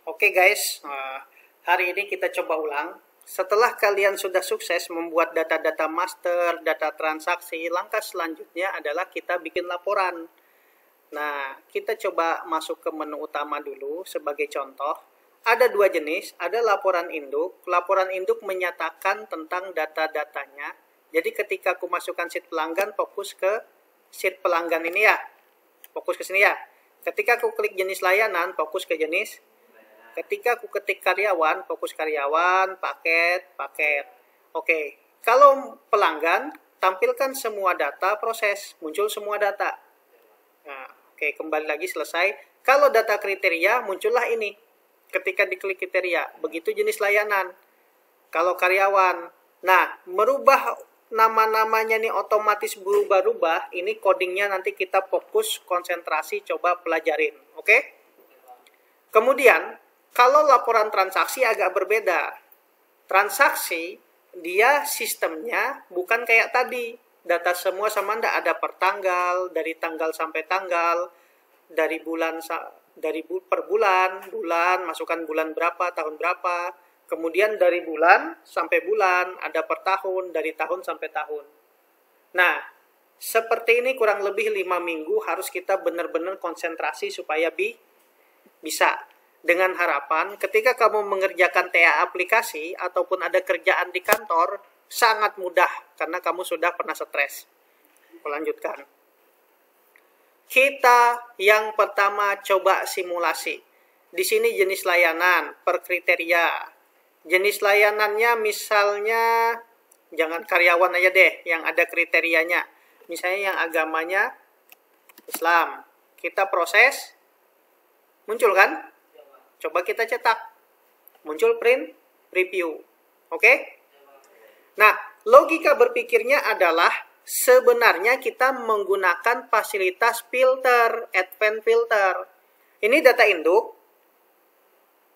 Oke guys, hari ini kita coba ulang. Setelah kalian sudah sukses membuat data-data master, data transaksi, langkah selanjutnya adalah kita bikin laporan. Nah, kita coba masuk ke menu utama dulu sebagai contoh. Ada dua jenis, ada laporan induk. Laporan induk menyatakan tentang data-datanya. Jadi ketika aku masukkan sheet pelanggan, fokus ke sheet pelanggan ini ya. Fokus ke sini ya. Ketika aku klik jenis layanan, fokus ke jenis. Ketika aku ketik karyawan, fokus karyawan, paket. Oke, kalau pelanggan, tampilkan semua data proses, muncul semua data. Nah, oke, kembali lagi selesai. Kalau data kriteria, muncullah ini. Ketika diklik kriteria, begitu jenis layanan. Kalau karyawan, nah, merubah nama-namanya nih otomatis berubah-ubah. Ini codingnya nanti kita fokus, konsentrasi, coba pelajarin. Oke? Kemudian, kalau laporan transaksi agak berbeda. Transaksi, dia sistemnya bukan kayak tadi. Data semua sama enggak, ada per tanggal, dari tanggal sampai tanggal, dari bulan per bulan, masukkan bulan berapa, tahun berapa. Kemudian dari bulan sampai bulan, ada per tahun, dari tahun sampai tahun. Nah, seperti ini kurang lebih 5 minggu harus kita benar-benar konsentrasi supaya bisa. Dengan harapan ketika kamu mengerjakan TA aplikasi ataupun ada kerjaan di kantor, sangat mudah karena kamu sudah pernah stres. Melanjutkan. Kita yang pertama coba simulasi. Di sini jenis layanan per kriteria. Jenis layanannya misalnya jangan karyawan aja deh yang ada kriterianya. Misalnya yang agamanya Islam. Kita proses, muncul kan? Coba kita cetak. Muncul print, review. Oke? Nah, logika berpikirnya adalah sebenarnya kita menggunakan fasilitas filter, advanced filter. Ini data induk.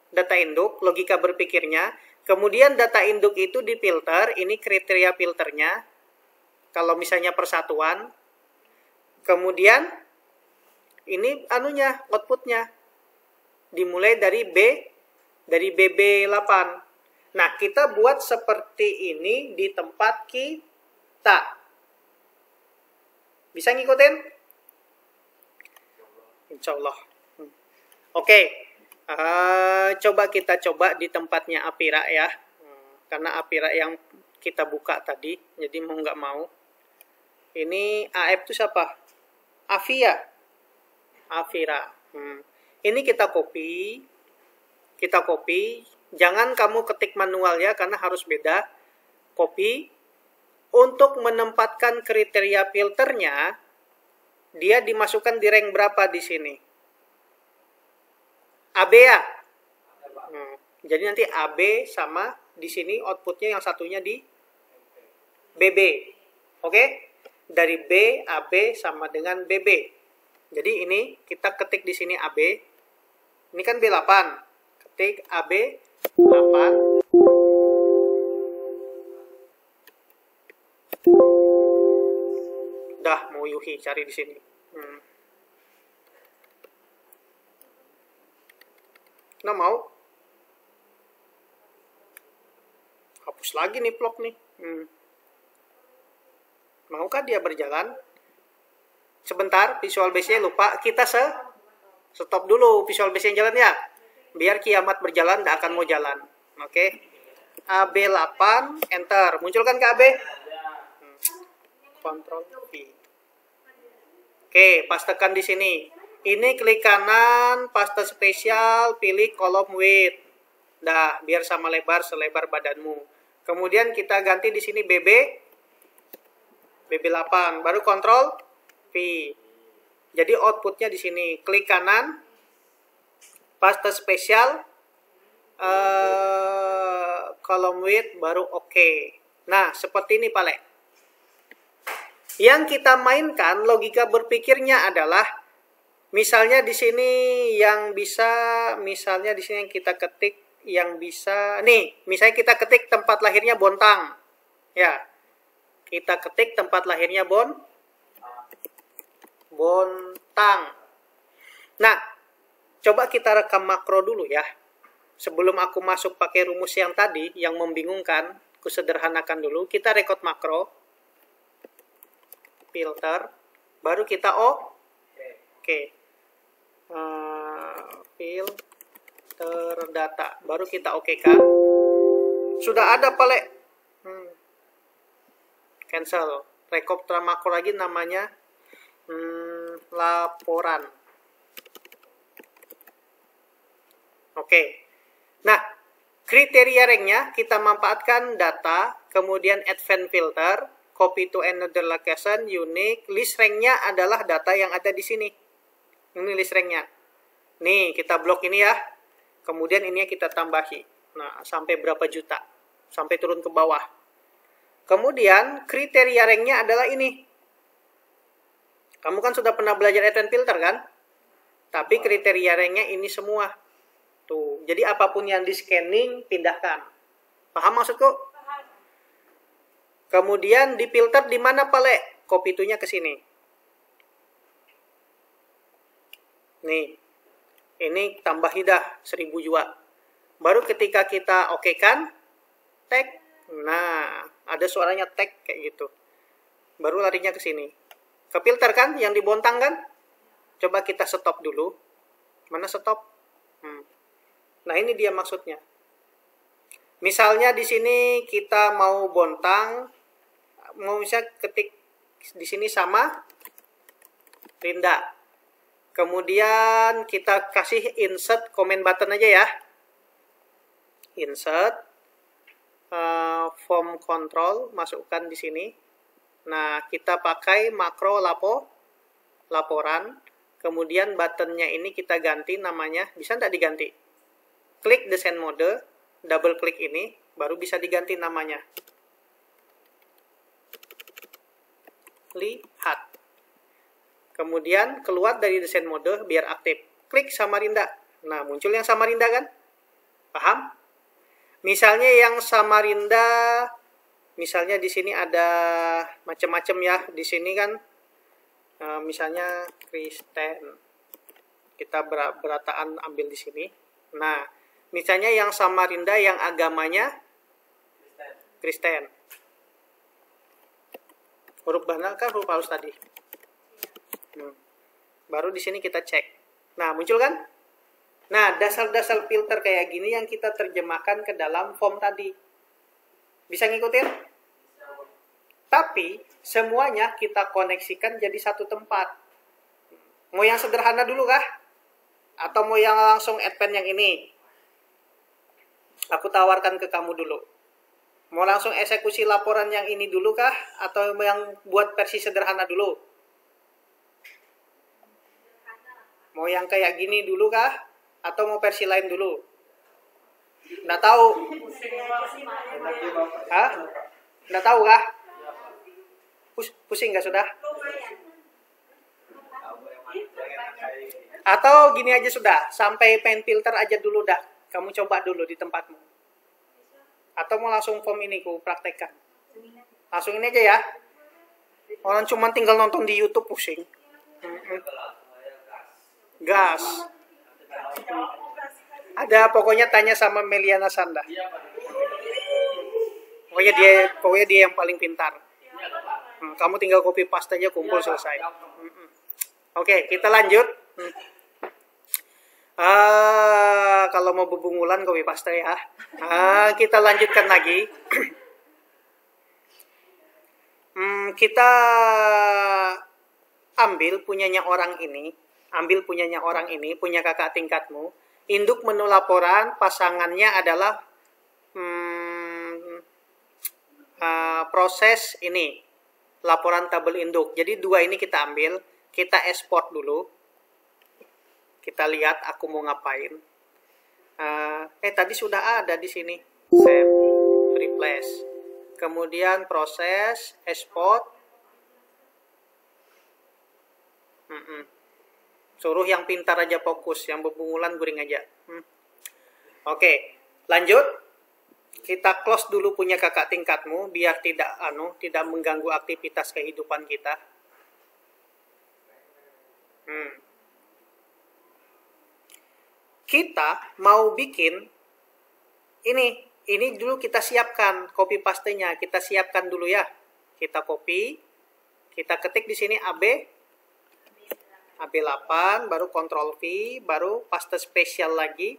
Data induk, logika berpikirnya. Kemudian data induk itu difilter, ini kriteria filternya. Kalau misalnya persatuan. Kemudian, ini anunya, outputnya. Dimulai dari BB8. Nah, kita buat seperti ini di tempat kita. Bisa ngikutin? Insya Allah. Oke. Coba kita coba di tempatnya Apira ya. Karena Apira yang kita buka tadi. Jadi mau nggak mau. Ini AF itu siapa? Avia. Avira. Ini kita copy. Jangan kamu ketik manual ya, karena harus beda. Copy. Untuk menempatkan kriteria filternya, dia dimasukkan di rank berapa di sini? AB ya? Jadi nanti AB sama di sini outputnya yang satunya di BB. Oke? Dari B, AB sama dengan BB. Jadi ini kita ketik di sini AB. Ini kan B8. Ketik AB 8. Dah mau Yuhi cari di sini. Nah mau. Hapus lagi nih vlog nih. Maukah dia berjalan? Sebentar, Visual Basic-nya lupa. Kita stop dulu Visual Basic yang jalan ya. Biar kiamat berjalan, tidak akan mau jalan. Oke. AB8, enter. Munculkan ke AB? Ctrl V. Oke, pastekan di sini. Ini klik kanan, paste spesial, pilih kolom width. Dah, biar sama lebar selebar badanmu. Kemudian kita ganti di sini BB8, baru Ctrl V. Jadi outputnya di sini. Klik kanan, paste spesial, column width, baru oke. Nah, seperti ini Pak Le. Yang kita mainkan logika berpikirnya adalah, misalnya di sini yang bisa, misalnya di sini yang kita ketik yang bisa, nih, misalnya kita ketik tempat lahirnya Bontang, ya. Kita ketik tempat lahirnya Bontang. Nah, coba kita rekam makro dulu ya. sebelum aku masuk pakai rumus yang tadi, yang membingungkan, aku sederhanakan dulu. Kita record makro, filter, baru kita oke. Filter data, baru kita oke-kan. Sudah ada pale. Cancel. Record makro lagi namanya laporan. Oke. Nah, kriteria ranknya kita manfaatkan data, kemudian advanced filter, copy to another location, unique. List ranknya adalah data yang ada di sini. Ini list ranknya. Nih, kita blok ini ya. Kemudian ini kita tambahi. Nah, sampai berapa juta. Sampai turun ke bawah. Kemudian, kriteria ranknya adalah ini. Kamu kan sudah pernah belajar advanced filter kan? Tapi kriteria ranknya ini semua. Tuh, jadi apapun yang di scanning, pindahkan. Paham maksudku? Paham. Kemudian di filter di mana pale? Copy to-nya ke sini. Nih. Ini tambahi dah 1000 juga. Baru ketika kita oke-kan, tag. Nah, ada suaranya tag kayak gitu. Baru larinya ke sini. Ke filter kan, yang dibontang kan? Coba kita stop dulu. Mana stop? Nah, ini dia maksudnya. Misalnya di sini kita mau bontang, mau bisa ketik di sini sama Rinda. Kemudian kita kasih insert comment button aja ya. Insert form control, masukkan di sini. Nah, kita pakai makro laporan. Kemudian buttonnya ini kita ganti namanya. Bisa nggak diganti? Klik the send mode, double klik ini, baru bisa diganti namanya. Lihat. Kemudian keluar dari the send mode biar aktif. Klik Samarinda. Nah, muncul yang Samarinda kan? Paham? Misalnya yang Samarinda, misalnya di sini ada macam-macam ya. Di sini kan, misalnya Kristen. Kita berataan ambil di sini. Nah, misalnya yang Samarinda yang agamanya Kristen. Huruf banal kan huruf halus tadi. Baru di sini kita cek. Nah, muncul kan? Nah, dasar-dasar filter kayak gini yang kita terjemahkan ke dalam form tadi. Bisa ngikutin? Tapi, semuanya kita koneksikan jadi satu tempat. Mau yang sederhana dulu kah? Atau mau yang langsung advance yang ini? Aku tawarkan ke kamu dulu. Mau langsung eksekusi laporan yang ini dulu kah? Atau yang buat versi sederhana dulu? Mau yang kayak gini dulu kah? Atau mau versi lain dulu? Nggak tahu. Hah? Nggak tahu kah? Pusing nggak sudah? Atau gini aja sudah, sampai pen filter aja dulu dah. Kamu coba dulu di tempatmu. Atau mau langsung form ini ku praktekkan. Langsung ini aja ya. Orang cuma tinggal nonton di YouTube pusing. Gas. Ada pokoknya tanya sama Meliana Sanda. Pokoknya dia yang paling pintar. Kamu tinggal copy paste aja, kumpul selesai. Oke, kita lanjut. Kalau mau bebungulan copy paste ya. Kita lanjutkan lagi. Kita ambil punyanya orang ini. Punya kakak tingkatmu. Induk menu laporan, pasangannya adalah proses ini. Laporan tabel induk. Jadi dua ini kita ambil. Kita export dulu. Kita lihat aku mau ngapain. Tadi sudah ada di sini. Save, replace. Kemudian proses, export. Suruh yang pintar aja fokus, yang bebungulan guring aja. Oke, lanjut. Kita close dulu punya kakak tingkatmu biar tidak mengganggu aktivitas kehidupan kita. Kita mau bikin ini dulu kita siapkan copy pastenya, kita siapkan dulu ya. Kita copy, kita ketik di sini AB8, baru Ctrl V, baru paste spesial lagi,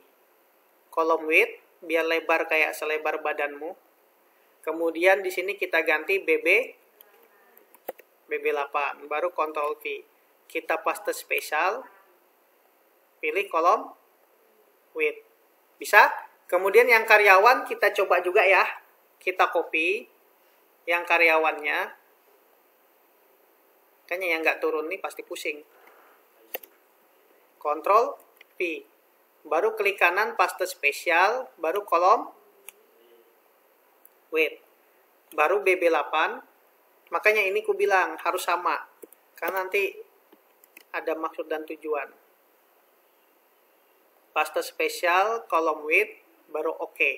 kolom width biar lebar kayak selebar badanmu. Kemudian di sini kita ganti BB8, baru Ctrl V. Kita paste spesial, pilih kolom width. Bisa? Kemudian yang karyawan kita coba juga ya. Kita copy yang karyawannya. Kayaknya yang nggak turun nih pasti pusing. Ctrl V. Baru klik kanan paste spesial, baru kolom width. Baru BB8. Makanya ini ku bilang harus sama. Karena nanti ada maksud dan tujuan. Paste spesial, kolom width, baru oke.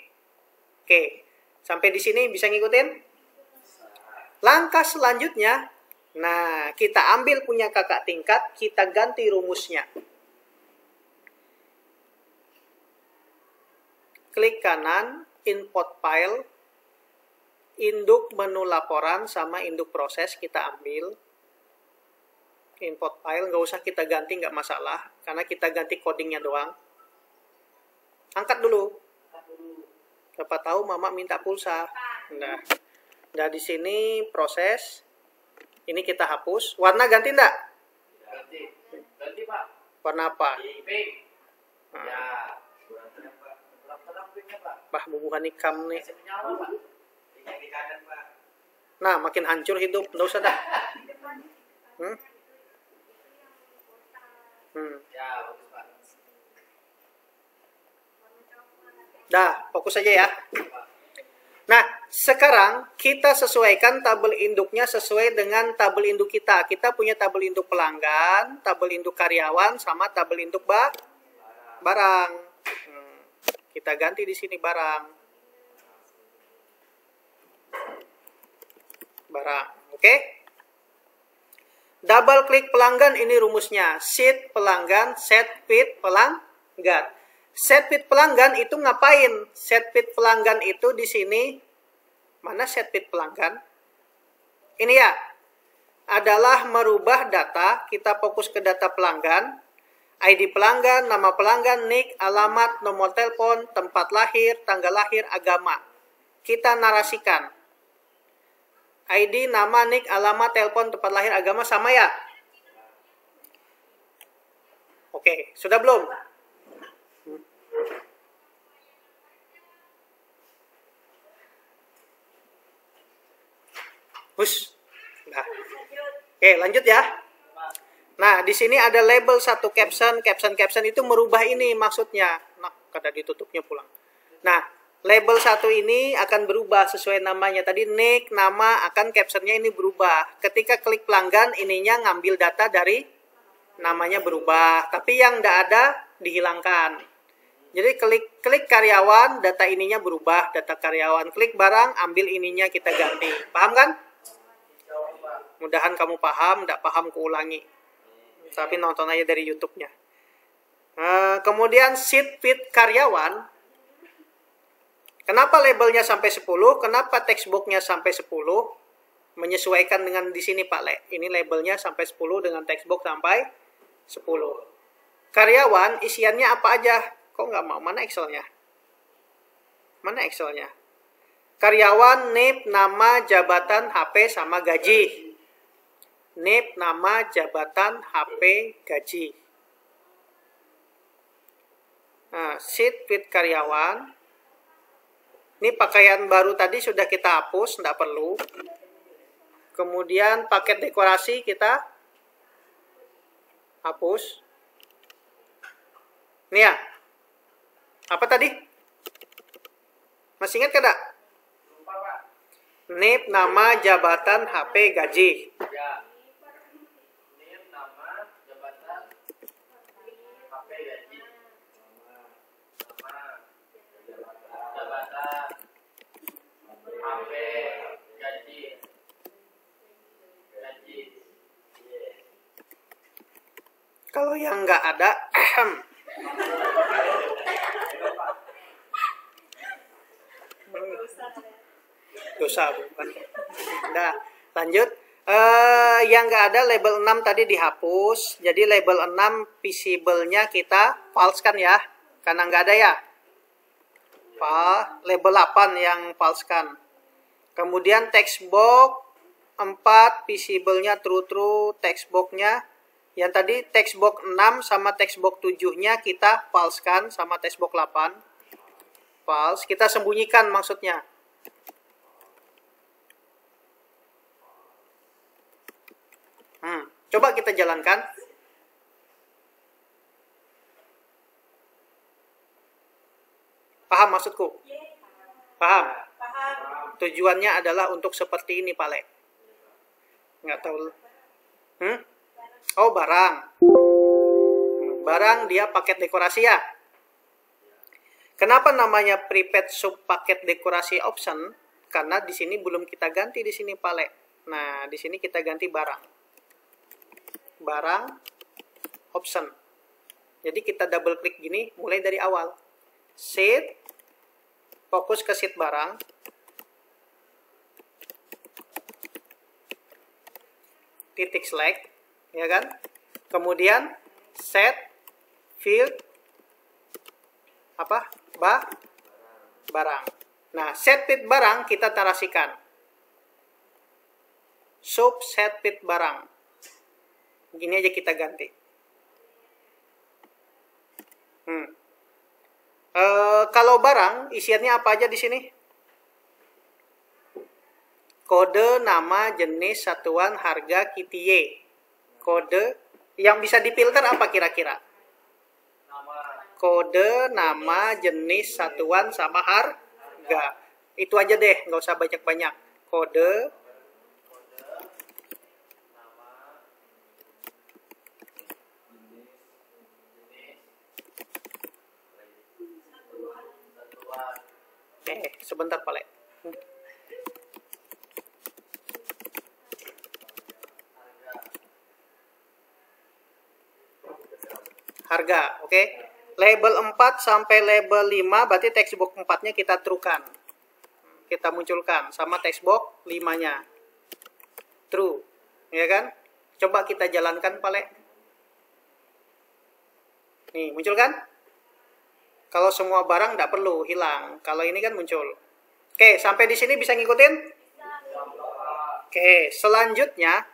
Oke. Sampai di sini bisa ngikutin? Langkah selanjutnya, nah kita ambil punya kakak tingkat, kita ganti rumusnya. Klik kanan, import file, induk menu laporan sama induk proses kita ambil. Import file, nggak usah kita ganti, nggak masalah, karena kita ganti codingnya doang. Angkat dulu. Siapa tahu mama minta pulsa. Nah, di sini proses. Ini kita hapus. Warna ganti enggak? Ganti Pak. Warna apa? Pink. Ya. Bah, bubuhan ikam nih. Menyala Pak. Di kanan Pak. Nah, makin hancur hidup. Nggak usah dah. Ya, bagus Pak. Dah, fokus aja ya. Nah, sekarang kita sesuaikan tabel induknya sesuai dengan tabel induk kita. Kita punya tabel induk pelanggan, tabel induk karyawan, sama tabel induk barang. Kita ganti di sini barang. Oke? Double klik pelanggan, ini rumusnya. Sheet pelanggan, set feed pelanggan. Set feed pelanggan itu ngapain? Set feed pelanggan itu di sini. Mana set feed pelanggan? Ini ya. Adalah merubah data. Kita fokus ke data pelanggan. ID pelanggan, nama pelanggan, NIK, alamat, nomor telepon, tempat lahir, tanggal lahir, agama. Kita narasikan. ID, nama, NIK, alamat, telepon, tempat lahir, agama sama ya? Oke, sudah belum? Nah. Oke, lanjut ya. Nah, di sini ada label satu caption. Caption itu merubah ini maksudnya. Nah, kada ditutupnya pulang. Nah, label satu ini akan berubah sesuai namanya. Tadi nick, nama, akan captionnya ini berubah. Ketika klik pelanggan, ininya ngambil data dari namanya berubah. Tapi yang tidak ada, dihilangkan. Jadi klik karyawan, data ininya berubah. Data karyawan. Klik barang, ambil ininya kita ganti. Paham kan? Mudahan kamu paham, tidak paham kuulangi. Tapi nonton aja dari YouTube-nya. Kemudian sheet feed karyawan. Kenapa labelnya sampai 10? Kenapa textbook-nya sampai 10? Menyesuaikan dengan di sini Pak Le. Ini labelnya sampai 10 dengan textbook sampai 10. Karyawan isiannya apa aja? Kok nggak mau? Mana Excel-nya? Mana Excel-nya? Karyawan, NIP, nama, jabatan, HP, sama gaji. NIP, nama, jabatan, HP, gaji. Nah, sheet feed karyawan. Ini pakaian baru tadi sudah kita hapus, tidak perlu. Kemudian paket dekorasi kita hapus. Ini ya. Apa tadi? Masih ingat kada? NIP, nama, jabatan, HP, gaji. Ya. NIP, nama, jabatan, HP, gaji. Jabatan, HP, gaji. Kalau yang nggak ada, Dosa bukan. Udah, lanjut. Yang nggak ada label 6 tadi dihapus. Jadi label 6 visible-nya kita false kan ya. Karena nggak ada ya. Label 8 yang false kan. Kemudian text box 4 visible-nya true, text box-nya yang tadi text box 6 sama text box 7-nya kita false kan sama text box 8. False, kita sembunyikan maksudnya. Coba kita jalankan. Paham maksudku? Paham? Tujuannya adalah untuk seperti ini, Pak Le. Nggak tahu. Oh, barang. Barang dia paket dekorasi ya. Kenapa namanya prepaid sub paket dekorasi option? Karena di sini belum kita ganti di sini, Pak Le. Nah, di sini kita ganti barang. Barang option. Jadi kita double klik gini mulai dari awal. Sheet, fokus ke sheet barang. Titik select, ya kan? Kemudian set field apa? Barang. Nah, set field barang kita narasikan. Sub set field barang. Gini aja kita ganti. Kalau barang isiannya apa aja di sini? Kode, nama, jenis, satuan, harga, KITY. Kode yang bisa difilter apa kira-kira? Kode, nama, jenis, satuan, sama harga. Itu aja deh, nggak usah banyak-banyak. Kode, sebentar Pak Le. Harga, oke. Label 4 sampai label 5 berarti text box 4-nya kita truekan. Kita munculkan sama text box 5-nya. True, ya kan? Coba kita jalankan Pak Le. Nih, muncul kan? Kalau semua barang nggak perlu, hilang. Kalau ini kan muncul. Oke, sampai di sini bisa ngikutin? Oke, selanjutnya.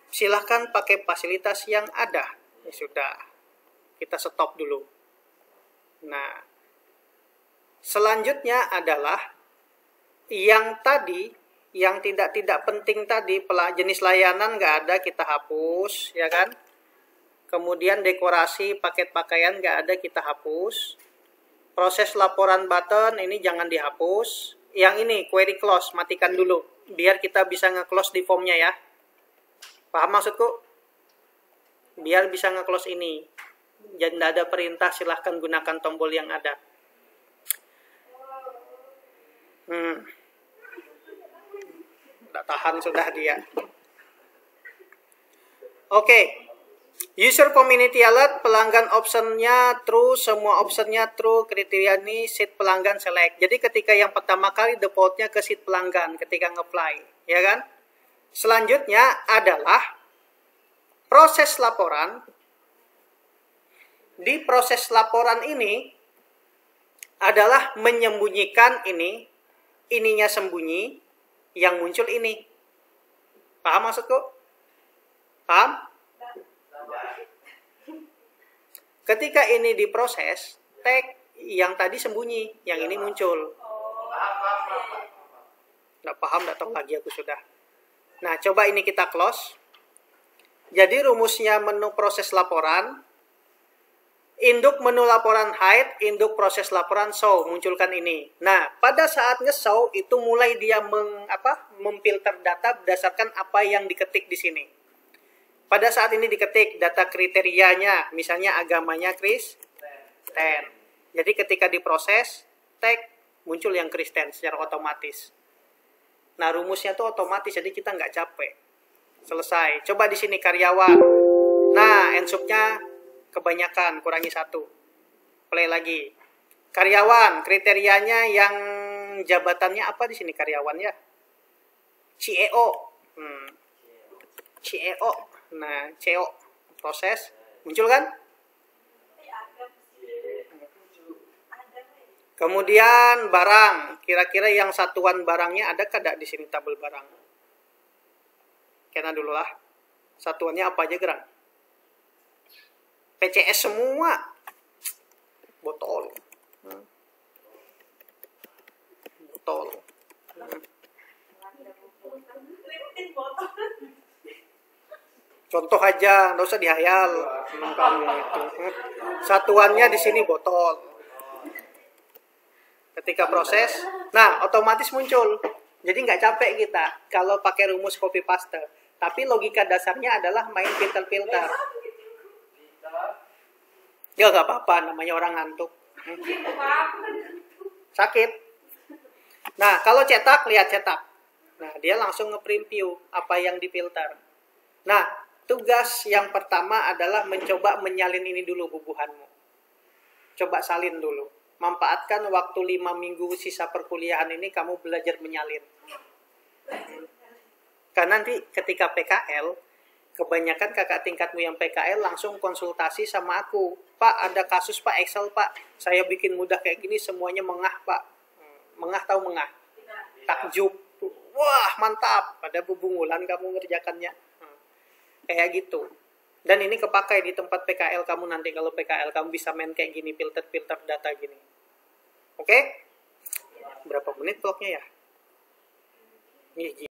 Silahkan pakai fasilitas yang ada. Ya sudah, kita stop dulu. Nah, selanjutnya adalah yang tadi, yang tidak penting tadi, jenis layanan nggak ada, kita hapus, ya kan? Kemudian dekorasi paket pakaian nggak ada, kita hapus. Proses laporan button ini jangan dihapus. Yang ini query close matikan dulu biar kita bisa nge-close di formnya ya. Paham maksudku? Biar bisa nge-close ini. Jadi nggak ada perintah, silahkan gunakan tombol yang ada. Nggak tahan sudah dia. Oke. User community alert, pelanggan optionnya true, semua optionnya true, kriteria ini sheet pelanggan select. Jadi ketika yang pertama kali defaultnya ke sheet pelanggan ketika nge-apply, ya kan? Selanjutnya adalah proses laporan. Di proses laporan ini adalah menyembunyikan ininya sembunyi, yang muncul ini. Paham maksudku? Paham? Ketika ini diproses, tag yang tadi sembunyi, yang ini muncul. Nggak paham, nggak tahu lagi aku sudah. Nah, coba ini kita close. Jadi rumusnya menu proses laporan, induk menu laporan hide, induk proses laporan show, munculkan ini. Nah, pada saat nge-show itu mulai dia memfilter data berdasarkan apa yang diketik di sini. Pada saat ini diketik data kriterianya, misalnya agamanya Kristen. Jadi ketika diproses, tag muncul yang Kristen secara otomatis. Nah, rumusnya tuh otomatis, jadi kita nggak capek. Selesai. Coba di sini karyawan. Nah, ensubnya kebanyakan, kurangi 1. Play lagi. Karyawan, kriterianya yang jabatannya apa di sini karyawannya? CEO. CEO. Nah, CEO proses muncul kan? Kemudian barang, kira-kira yang satuan barangnya ada kada di sini tabel barang? Kena dulu lah. Satuannya apa aja gerang? PCS semua. Botol. Botol. Contoh aja, nggak usah dihayal. Kamu itu. Satuannya di sini botol. Ketika proses, nah otomatis muncul. Jadi nggak capek kita kalau pakai rumus copy paste. Tapi logika dasarnya adalah main filter-filter. Ya nggak apa-apa, namanya orang ngantuk. Sakit. Nah kalau cetak, lihat cetak. Nah dia langsung nge-preview apa yang difilter. Nah tugas yang pertama adalah mencoba menyalin ini dulu bubuhanmu. Coba salin dulu. Manfaatkan waktu 5 minggu sisa perkuliahan ini kamu belajar menyalin. Karena nanti ketika PKL, kebanyakan kakak tingkatmu yang PKL langsung konsultasi sama aku. Pak, ada kasus Pak, Excel Pak. Saya bikin mudah kayak gini, semuanya mengah Pak. Mengah tahu mengah? Takjub. Wah, mantap. Pada bubungulan kamu ngerjakannya. Kayak gitu. Dan ini kepakai di tempat PKL kamu nanti. Kalau PKL kamu bisa main kayak gini, filter-filter data gini. Oke? Berapa menit vlognya ya? Ini